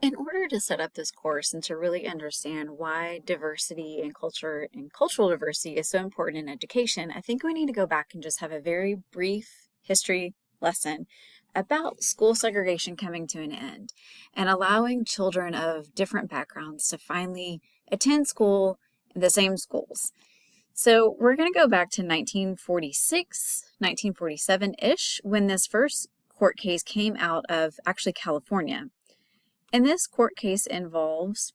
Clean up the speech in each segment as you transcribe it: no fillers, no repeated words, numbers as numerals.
In order to set up this course and to really understand why diversity and culture and cultural diversity is so important in education, I think we need to go back and just have a very brief history lesson about school segregation coming to an end and allowing children of different backgrounds to finally attend school in the same schools. So we're going to go back to 1946, 1947-ish, when this first court case came out of actually California. And this court case involves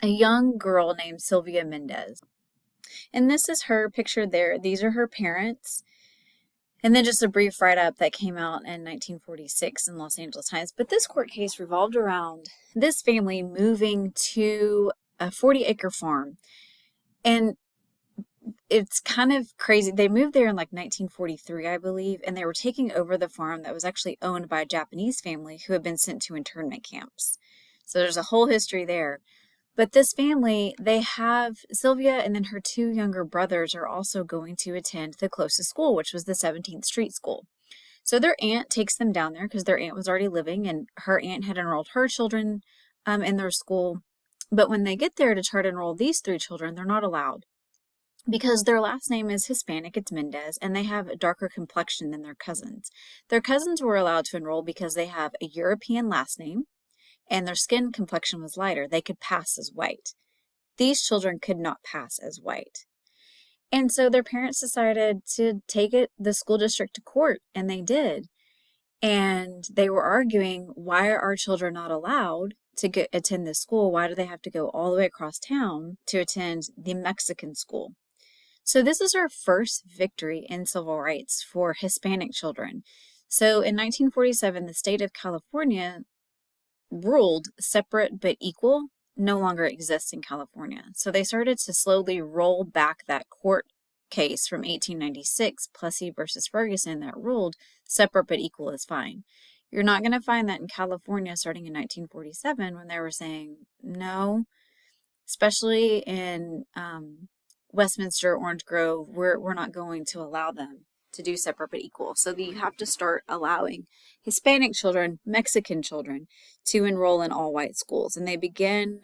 a young girl named Sylvia Mendez. And this is her pictured there. These are her parents. And then just a brief write-up that came out in 1946 in Los Angeles Times. But this court case revolved around this family moving to a 40-acre farm. And it's kind of crazy. They moved there in like 1943, I believe, and they were taking over the farm that was actually owned by a Japanese family who had been sent to internment camps. So there's a whole history there. But this family, they have Sylvia and then her two younger brothers are also going to attend the closest school, which was the 17th Street School. So their aunt takes them down there because their aunt was already living and her aunt had enrolled her children in their school. But when they get there to try to enroll these three children, they're not allowed, because their last name is Hispanic, it's Mendez, and they have a darker complexion than their cousins. Their cousins were allowed to enroll because they have a European last name, and their skin complexion was lighter. They could pass as white. These children could not pass as white. And so their parents decided to take the school district to court, and they did. And they were arguing, why are our children not allowed to attend this school? Why do they have to go all the way across town to attend the Mexican school? So this is our first victory in civil rights for Hispanic children. So in 1947, the state of California ruled separate but equal no longer exists in California. So they started to slowly roll back that court case from 1896, Plessy versus Ferguson, that ruled separate but equal is fine. You're not going to find that in California starting in 1947 when they were saying no, especially in Westminster, Orange Grove, we're not going to allow them to do separate but equal. So you have to start allowing Hispanic children, Mexican children, to enroll in all white schools. And they begin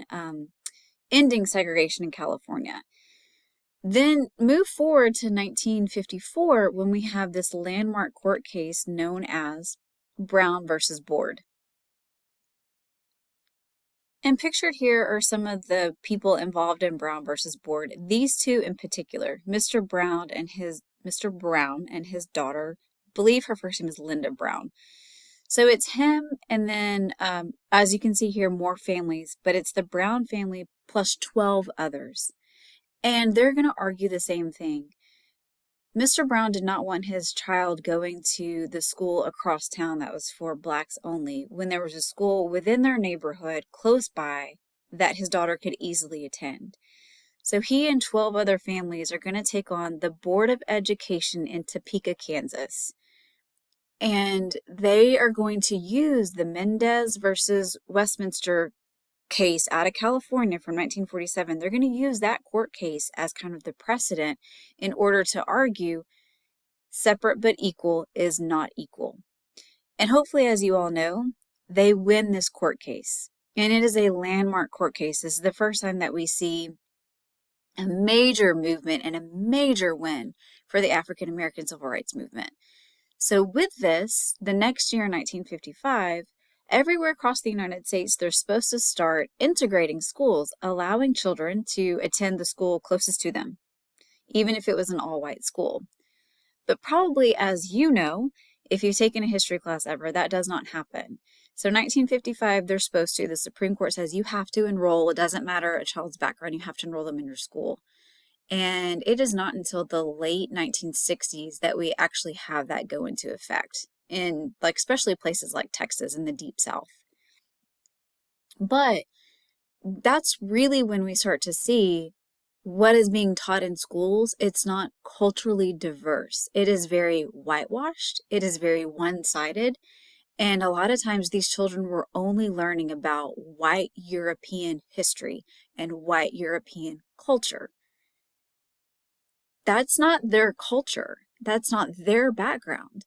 ending segregation in California. Then move forward to 1954 when we have this landmark court case known as Brown versus Board. And pictured here are some of the people involved in Brown versus Board. These two in particular, Mr. Brown and his daughter, I believe her first name is Linda Brown. So it's him, and then as you can see here, more families, but it's the Brown family plus 12 others. And they're going to argue the same thing. Mr. Brown did not want his child going to the school across town that was for blacks only, when there was a school within their neighborhood close by that his daughter could easily attend. So he and 12 other families are going to take on the Board of Education in Topeka, Kansas. And they are going to use the Mendez versus Westminster case out of California from 1947. They're going to use that court case as kind of the precedent in order to argue separate but equal is not equal. And hopefully, as you all know, they win this court case. And it is a landmark court case. This is the first time that we see a major movement and a major win for the African American civil rights movement. So with this, the next year in 1955, everywhere across the United States, they're supposed to start integrating schools, allowing children to attend the school closest to them, even if it was an all-white school. But probably, as you know, if you've taken a history class ever, that does not happen. So 1955, they're supposed to. The Supreme Court says you have to enroll. It doesn't matter a child's background. You have to enroll them in your school. And it is not until the late 1960s that we actually have that go into effect in, like, especially places like Texas in the Deep South. But that's really when we start to see what is being taught in schools. It's not culturally diverse. It is very whitewashed. It is very one-sided. And a lot of times these children were only learning about white European history and white European culture. That's not their culture. That's not their background.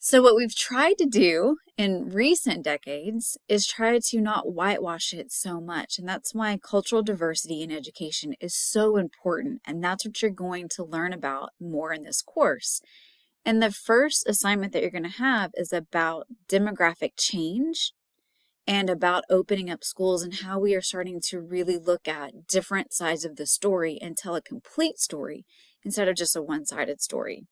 So, what we've tried to do in recent decades is try to not whitewash it so much. And that's why cultural diversity in education is so important. And that's what you're going to learn about more in this course. And the first assignment that you're going to have is about demographic change and about opening up schools and how we are starting to really look at different sides of the story and tell a complete story instead of just a one-sided story.